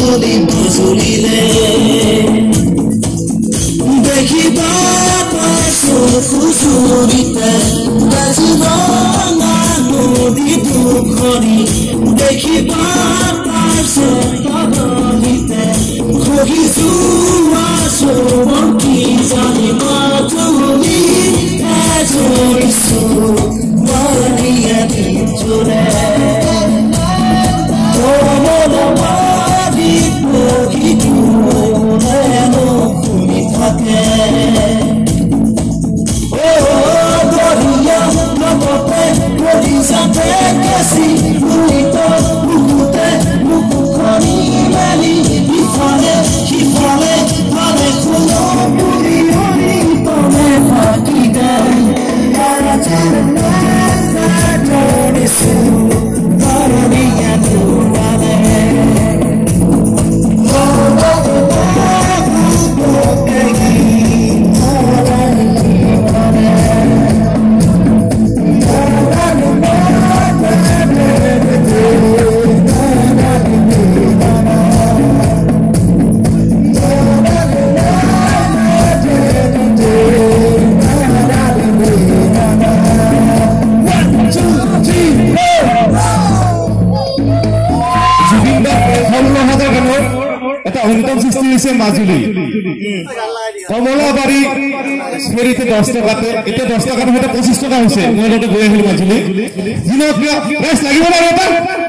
বিজুলি বজুলিলে দেখিবা পাইছো খুচুৰিতে বাজিব নদী দুখনি দেখিবা পাইছো পাগলিতে খহিছো আছো কি জানিব তুমি এজৰিছো মাৰিয়া দিজোৰে মাজুলী কমলাবাৰী ফেৰীতে 10 টকাতে এতিয়া 10 টকা নহয় 25 টকা হৈছে মই গৈ আহিলো মাজুলী দিনত লাগিব না